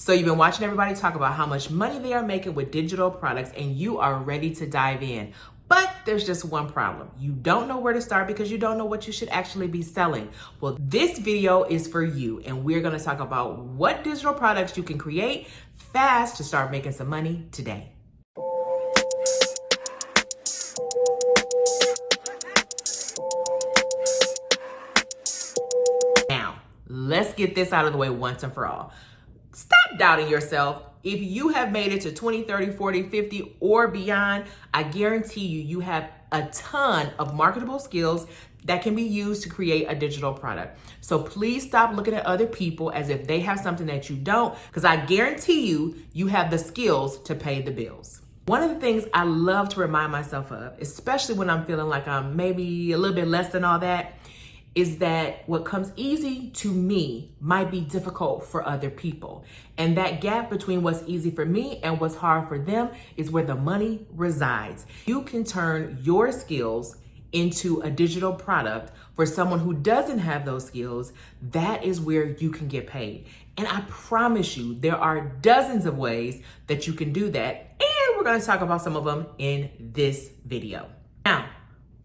So you've been watching everybody talk about how much money they are making with digital products and you are ready to dive in. But there's just one problem. You don't know where to start because you don't know what you should actually be selling. Well, this video is for you, and we're gonna talk about what digital products you can create fast to start making some money today. Now, let's get this out of the way once and for all. Stop doubting yourself. If you have made it to 20, 30, 40, 50, or beyond, I guarantee you have a ton of marketable skills that can be used to create a digital product. So please stop looking at other people as if they have something that you don't, because I guarantee you have the skills to pay the bills. One of the things I love to remind myself of, especially when I'm feeling like I'm maybe a little bit less than all that, is that what comes easy to me might be difficult for other people. And that gap between what's easy for me and what's hard for them is where the money resides. You can turn your skills into a digital product for someone who doesn't have those skills. That is where you can get paid. And I promise you, there are dozens of ways that you can do that. And we're gonna talk about some of them in this video. Now,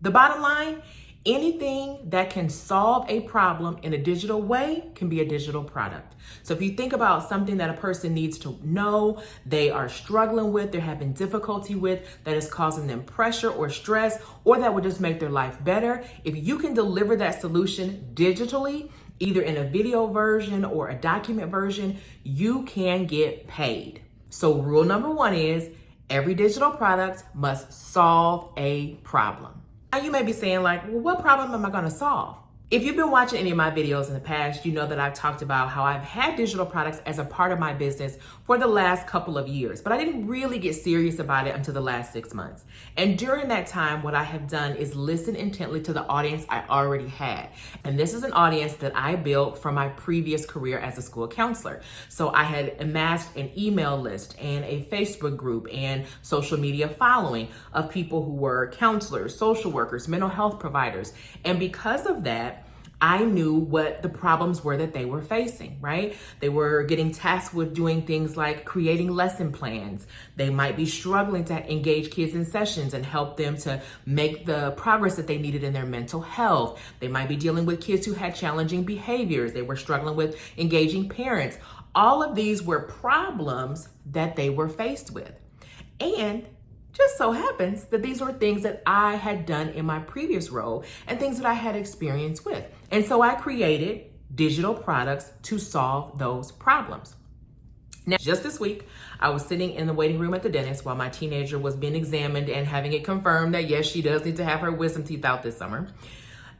the bottom line, anything that can solve a problem in a digital way can be a digital product. So if you think about something that a person needs to know, they are struggling with, they're having difficulty with, that is causing them pressure or stress, or that would just make their life better, if you can deliver that solution digitally, either in a video version or a document version, you can get paid. So rule number one is every digital product must solve a problem. Now you may be saying like, well, what problem am I gonna solve? If you've been watching any of my videos in the past, you know that I've talked about how I've had digital products as a part of my business for the last couple of years, but I didn't really get serious about it until the last 6 months. And during that time, what I have done is listen intently to the audience I already had. And this is an audience that I built from my previous career as a school counselor. So I had amassed an email list and a Facebook group and social media following of people who were counselors, social workers, mental health providers. And because of that, I knew what the problems were that they were facing, right? They were getting tasked with doing things like creating lesson plans. They might be struggling to engage kids in sessions and help them to make the progress that they needed in their mental health. They might be dealing with kids who had challenging behaviors. They were struggling with engaging parents. All of these were problems that they were faced with. And just so happens that these were things that I had done in my previous role and things that I had experience with. And so I created digital products to solve those problems. Now, just this week, I was sitting in the waiting room at the dentist while my teenager was being examined and having it confirmed that yes, she does need to have her wisdom teeth out this summer.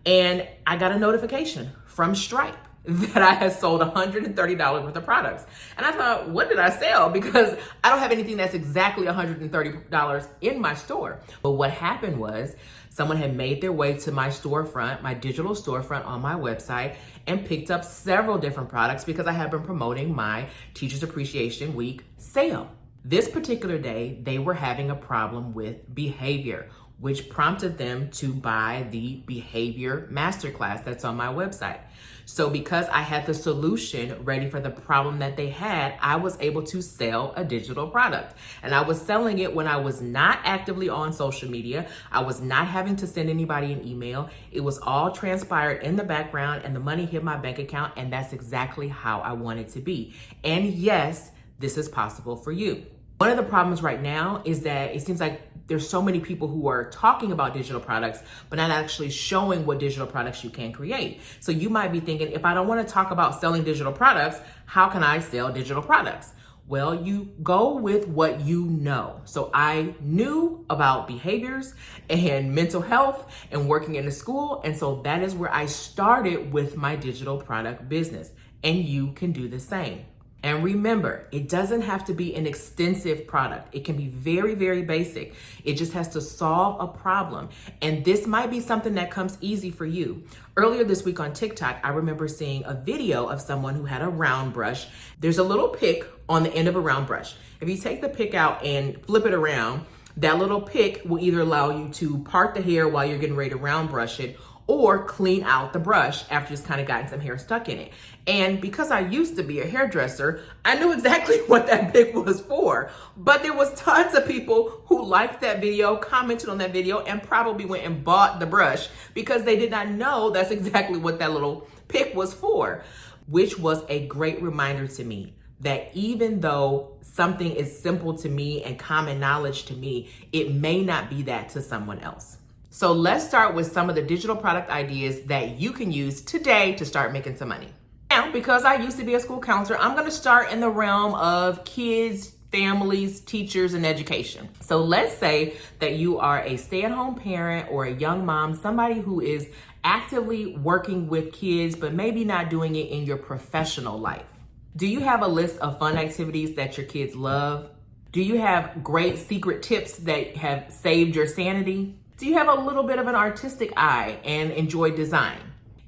And I got a notification from Stripe that I had sold $130 worth of products. And I thought, what did I sell? Because I don't have anything that's exactly $130 in my store. But what happened was someone had made their way to my storefront, my digital storefront on my website, and picked up several different products because I had been promoting my Teachers Appreciation Week sale. This particular day, they were having a problem with behavior, which prompted them to buy the behavior masterclass that's on my website. So because I had the solution ready for the problem that they had, I was able to sell a digital product. And I was selling it when I was not actively on social media. I was not having to send anybody an email. It was all transpired in the background and the money hit my bank account, and that's exactly how I want it to be. And yes, this is possible for you. One of the problems right now is that it seems like there's so many people who are talking about digital products, but not actually showing what digital products you can create. So you might be thinking, if I don't want to talk about selling digital products, how can I sell digital products? Well, you go with what you know. So I knew about behaviors and mental health and working in a school. And so that is where I started with my digital product business. And you can do the same. And remember, it doesn't have to be an extensive product. It can be very, very basic. It just has to solve a problem. And this might be something that comes easy for you. Earlier this week on TikTok, I remember seeing a video of someone who had a round brush. There's a little pick on the end of a round brush. If you take the pick out and flip it around, that little pick will either allow you to part the hair while you're getting ready to round brush it, or clean out the brush after just kind of gotten some hair stuck in it. And because I used to be a hairdresser, I knew exactly what that pick was for. But there was tons of people who liked that video, commented on that video, and probably went and bought the brush because they did not know that's exactly what that little pick was for, which was a great reminder to me that even though something is simple to me and common knowledge to me, it may not be that to someone else. So let's start with some of the digital product ideas that you can use today to start making some money. Now, because I used to be a school counselor, I'm going to start in the realm of kids, families, teachers, and education. So let's say that you are a stay-at-home parent or a young mom, somebody who is actively working with kids, but maybe not doing it in your professional life. Do you have a list of fun activities that your kids love? Do you have great secret tips that have saved your sanity? Do you have a little bit of an artistic eye and enjoy design?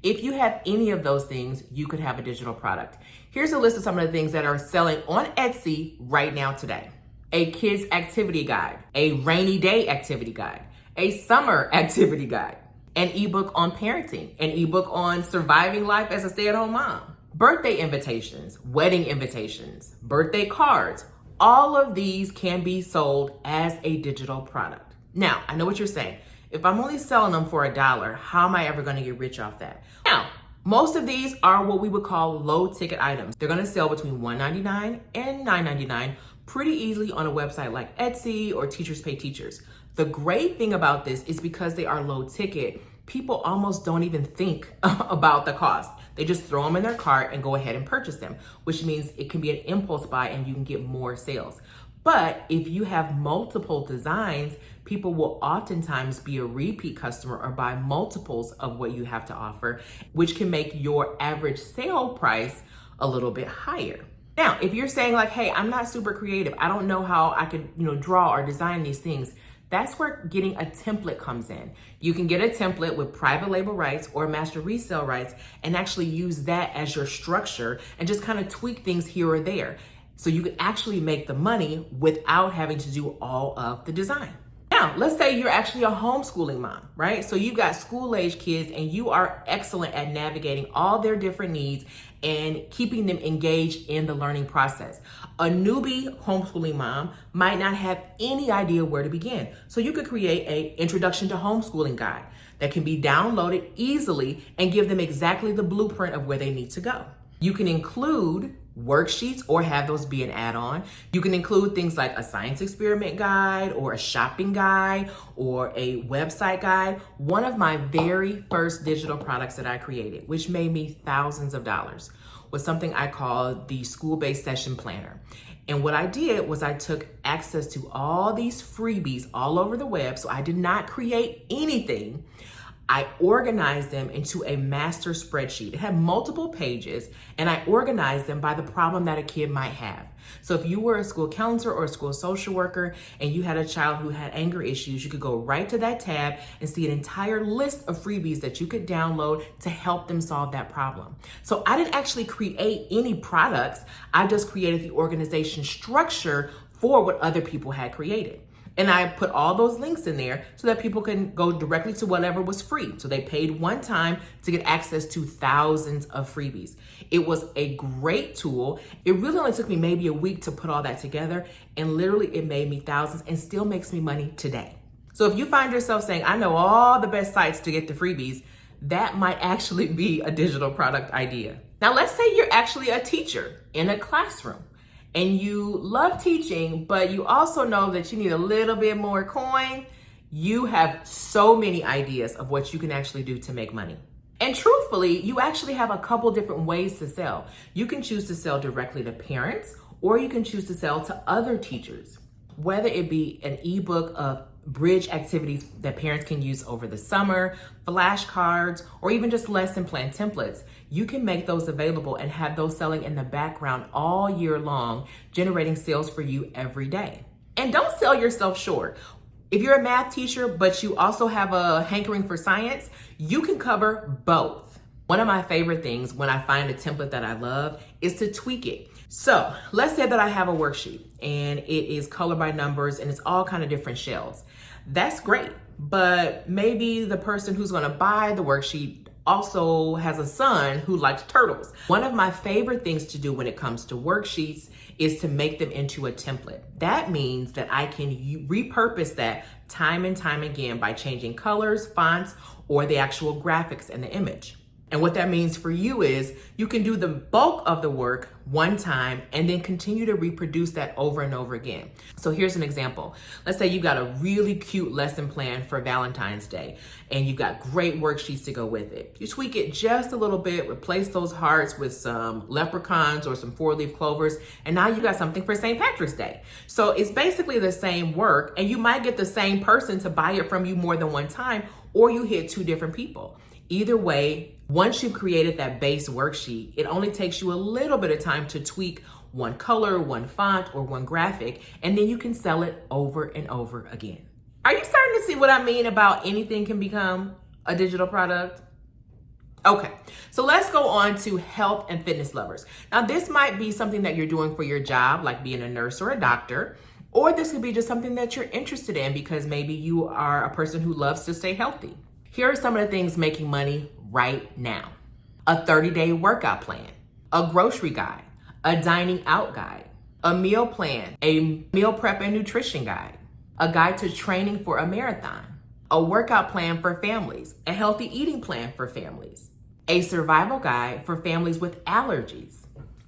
If you have any of those things, you could have a digital product. Here's a list of some of the things that are selling on Etsy right now today. A kids activity guide, a rainy day activity guide, a summer activity guide, an ebook on parenting, an ebook on surviving life as a stay-at-home mom, birthday invitations, wedding invitations, birthday cards. All of these can be sold as a digital product. Now, I know what you're saying. If I'm only selling them for $1, how am I ever going to get rich off that? Now, most of these are what we would call low ticket items. They're going to sell between $1.99 and $9.99 pretty easily on a website like Etsy or Teachers Pay Teachers. The great thing about this is because they are low ticket, people almost don't even think about the cost. They just throw them in their cart and go ahead and purchase them, which means it can be an impulse buy and you can get more sales. But if you have multiple designs, people will oftentimes be a repeat customer or buy multiples of what you have to offer, which can make your average sale price a little bit higher. Now, if you're saying like, hey, I'm not super creative, I don't know how I could, draw or design these things, that's where getting a template comes in. You can get a template with private label rights or master resale rights and actually use that as your structure and just kind of tweak things here or there. So you can actually make the money without having to do all of the design. Now, let's say you're actually a homeschooling mom, right? So you've got school-age kids and you are excellent at navigating all their different needs and keeping them engaged in the learning process. A newbie homeschooling mom might not have any idea where to begin. So you could create an introduction to homeschooling guide that can be downloaded easily and give them exactly the blueprint of where they need to go. You can include worksheets or have those be an add-on. You can include things like a science experiment guide or a shopping guide or a website guide. One of my very first digital products that I created, which made me thousands of dollars, was something I called the School-Based Session Planner. And what I did was I took access to all these freebies all over the web, so I did not create anything. I organized them into a master spreadsheet. It had multiple pages and I organized them by the problem that a kid might have. So if you were a school counselor or a school social worker and you had a child who had anger issues, you could go right to that tab and see an entire list of freebies that you could download to help them solve that problem. So I didn't actually create any products. I just created the organization structure for what other people had created. And I put all those links in there so that people can go directly to whatever was free. So they paid one time to get access to thousands of freebies. It was a great tool. It really only took me maybe a week to put all that together. And literally it made me thousands and still makes me money today. So if you find yourself saying, I know all the best sites to get the freebies, that might actually be a digital product idea. Now let's say you're actually a teacher in a classroom. And you love teaching, but you also know that you need a little bit more coin. You have so many ideas of what you can actually do to make money. And truthfully, you actually have a couple different ways to sell. You can choose to sell directly to parents, or you can choose to sell to other teachers. Whether it be an ebook of bridge activities that parents can use over the summer, flashcards, or even just lesson plan templates, you can make those available and have those selling in the background all year long, generating sales for you every day. And don't sell yourself short. If you're a math teacher, but you also have a hankering for science, you can cover both. One of my favorite things when I find a template that I love is to tweak it. So let's say that I have a worksheet and it is color by numbers and it's all kind of different shells. That's great, but maybe the person who's gonna buy the worksheet also has a son who likes turtles. One of my favorite things to do when it comes to worksheets is to make them into a template. That means that I can repurpose that time and time again by changing colors, fonts, or the actual graphics in the image. And what that means for you is you can do the bulk of the work one time and then continue to reproduce that over and over again. So here's an example. Let's say you got a really cute lesson plan for Valentine's Day and you've got great worksheets to go with it. You tweak it just a little bit, replace those hearts with some leprechauns or some 4-leaf clovers, and now you got something for St. Patrick's Day. So it's basically the same work, and you might get the same person to buy it from you more than one time, or you hit 2 different people. Either way, once you've created that base worksheet, it only takes you a little bit of time to tweak one color, one font, or one graphic, and then you can sell it over and over again. Are you starting to see what I mean about anything can become a digital product? Okay, so let's go on to health and fitness lovers. Now, this might be something that you're doing for your job, like being a nurse or a doctor, or this could be just something that you're interested in because maybe you are a person who loves to stay healthy. Here are some of the things making money right now. A 30-day workout plan, a grocery guide, a dining out guide, a meal plan, a meal prep and nutrition guide, a guide to training for a marathon, a workout plan for families, a healthy eating plan for families, a survival guide for families with allergies.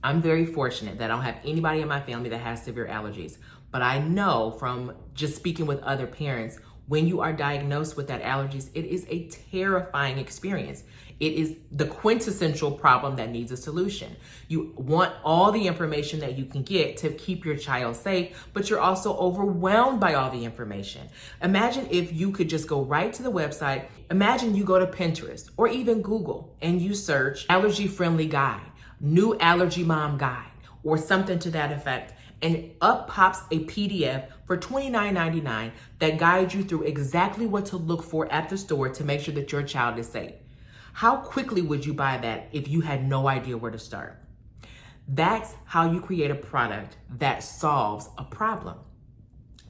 I'm very fortunate that I don't have anybody in my family that has severe allergies, but I know from just speaking with other parents, when you are diagnosed with that allergies, it is a terrifying experience. It is the quintessential problem that needs a solution. You want all the information that you can get to keep your child safe, but you're also overwhelmed by all the information. Imagine if you could just go right to the website. Imagine you go to Pinterest or even Google and you search allergy-friendly guide, new allergy mom guide, or something to that effect. And up pops a PDF for $29.99 that guides you through exactly what to look for at the store to make sure that your child is safe. How quickly would you buy that if you had no idea where to start? That's how you create a product that solves a problem.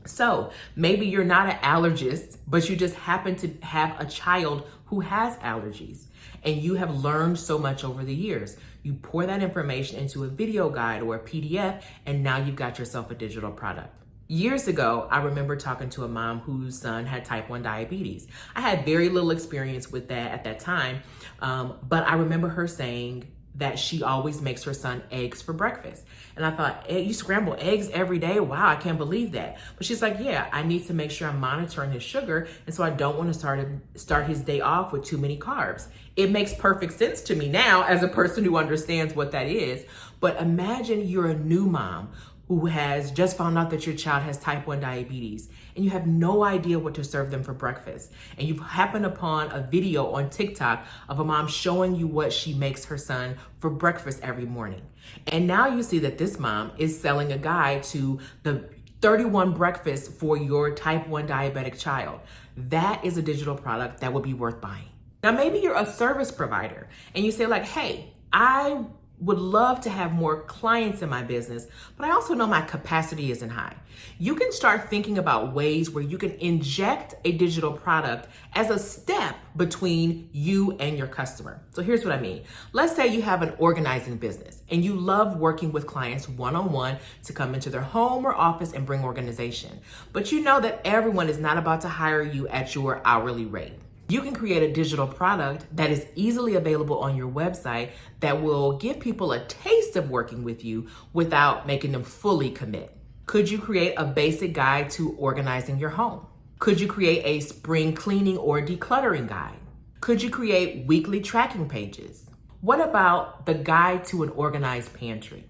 So maybe you're not an allergist, but you just happen to have a child who has allergies, and you have learned so much over the years. You pour that information into a video guide or a PDF, and now you've got yourself a digital product. Years ago, I remember talking to a mom whose son had type 1 diabetes. I had very little experience with that at that time, but I remember her saying that she always makes her son eggs for breakfast. And I thought, hey, you scramble eggs every day? Wow, I can't believe that. But she's like, yeah, I need to make sure I'm monitoring his sugar, and so I don't want to start his day off with too many carbs. It makes perfect sense to me now as a person who understands what that is. But imagine you're a new mom who has just found out that your child has type 1 diabetes, and you have no idea what to serve them for breakfast. And you've happened upon a video on TikTok of a mom showing you what she makes her son for breakfast every morning. And now you see that this mom is selling a guide to the 31 breakfasts for your type 1 diabetic child. That is a digital product that would be worth buying. Now, maybe you're a service provider and you say like, hey, I would love to have more clients in my business, but I also know my capacity isn't high. You can start thinking about ways where you can inject a digital product as a step between you and your customer. So here's what I mean. Let's say you have an organizing business and you love working with clients one-on-one to come into their home or office and bring organization. But you know that everyone is not about to hire you at your hourly rate. You can create a digital product that is easily available on your website that will give people a taste of working with you without making them fully commit. Could you create a basic guide to organizing your home? Could you create a spring cleaning or decluttering guide? Could you create weekly tracking pages? What about the guide to an organized pantry?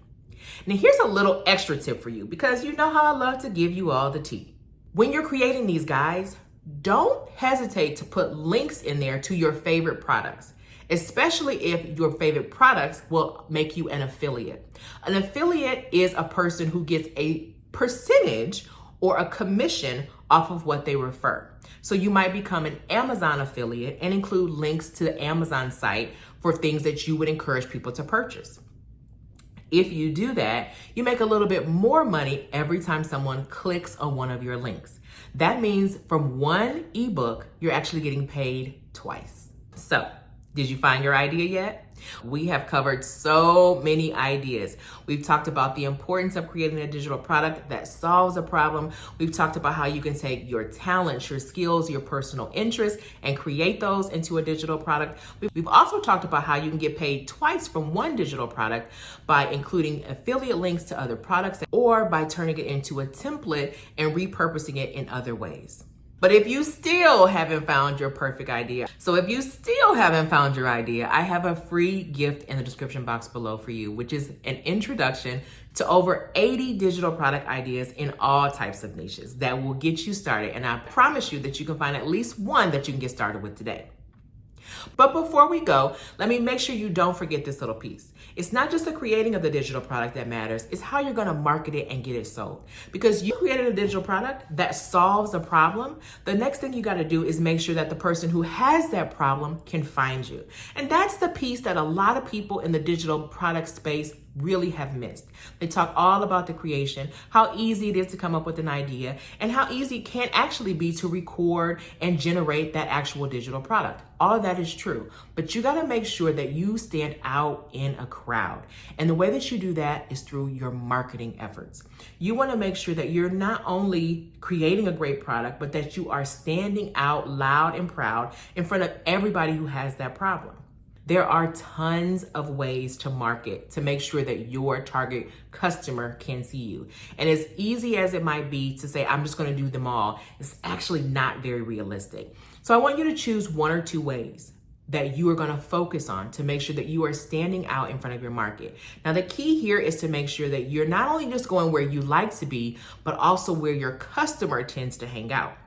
Now here's a little extra tip for you, because you know how I love to give you all the tea. When you're creating these guides, don't hesitate to put links in there to your favorite products, especially if your favorite products will make you an affiliate. An affiliate is a person who gets a percentage or a commission off of what they refer. So you might become an Amazon affiliate and include links to the Amazon site for things that you would encourage people to purchase. If you do that, you make a little bit more money every time someone clicks on one of your links. That means from one ebook, you're actually getting paid twice. So, did you find your idea yet? We have covered so many ideas. We've talked about the importance of creating a digital product that solves a problem. We've talked about how you can take your talents, your skills, your personal interests, and create those into a digital product. We've also talked about how you can get paid twice from one digital product by including affiliate links to other products or by turning it into a template and repurposing it in other ways. But if you still haven't found your perfect idea, I have a free gift in the description box below for you, which is an introduction to over 80 digital product ideas in all types of niches that will get you started. And I promise you that you can find at least one that you can get started with today. But before we go, let me make sure you don't forget this little piece. It's not just the creating of the digital product that matters, it's how you're gonna market it and get it sold. Because you created a digital product that solves a problem, the next thing you gotta do is make sure that the person who has that problem can find you. And that's the piece that a lot of people in the digital product space really have missed. They talk all about the creation, how easy it is to come up with an idea, and how easy it can actually be to record and generate that actual digital product. All of that is true, but you gotta make sure that you stand out in a crowd. And the way that you do that is through your marketing efforts. You wanna make sure that you're not only creating a great product, but that you are standing out loud and proud in front of everybody who has that problem. There are tons of ways to market to make sure that your target customer can see you. And as easy as it might be to say, I'm just gonna do them all, it's actually not very realistic. So I want you to choose one or two ways that you are gonna focus on to make sure that you are standing out in front of your market. Now, the key here is to make sure that you're not only just going where you like to be, but also where your customer tends to hang out.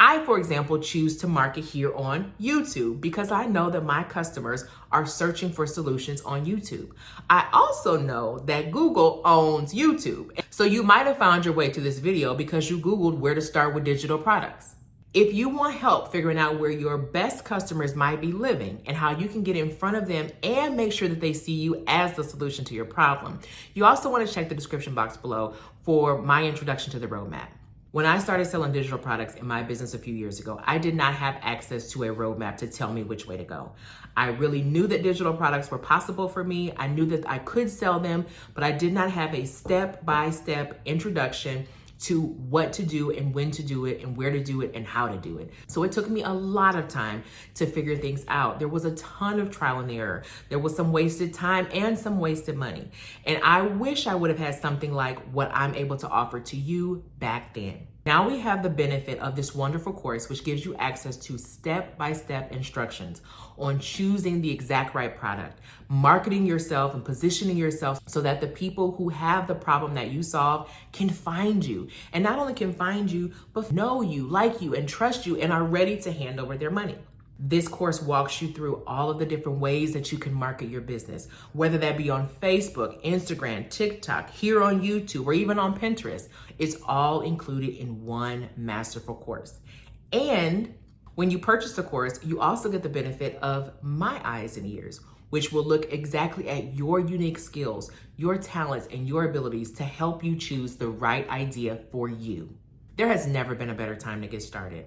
I, for example, choose to market here on YouTube because I know that my customers are searching for solutions on YouTube. I also know that Google owns YouTube. So you might have found your way to this video because you Googled where to start with digital products. If you want help figuring out where your best customers might be living and how you can get in front of them and make sure that they see you as the solution to your problem, you also want to check the description box below for my introduction to the roadmap. When I started selling digital products in my business a few years ago, I did not have access to a roadmap to tell me which way to go. I really knew that digital products were possible for me. I knew that I could sell them, but I did not have a step-by-step introduction to what to do and when to do it and where to do it and how to do it. So it took me a lot of time to figure things out. There was a ton of trial and error. There was some wasted time and some wasted money. And I wish I would have had something like what I'm able to offer to you back then. Now we have the benefit of this wonderful course, which gives you access to step-by-step instructions on choosing the exact right product, marketing yourself and positioning yourself so that the people who have the problem that you solve can find you. And not only can find you, but know you, like you, and trust you, and are ready to hand over their money. This course walks you through all of the different ways that you can market your business, whether that be on Facebook, Instagram, TikTok, here on YouTube, or even on Pinterest. It's all included in one masterful course. And when you purchase the course, you also get the benefit of my eyes and ears, which will look exactly at your unique skills, your talents, and your abilities to help you choose the right idea for you. There has never been a better time to get started.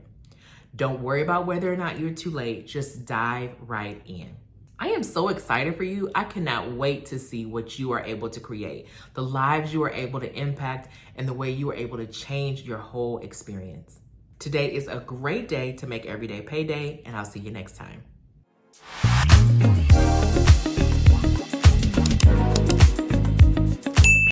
Don't worry about whether or not you're too late. Just dive right in. I am so excited for you. I cannot wait to see what you are able to create, the lives you are able to impact, and the way you are able to change your whole experience. Today is a great day to make everyday payday, and I'll see you next time.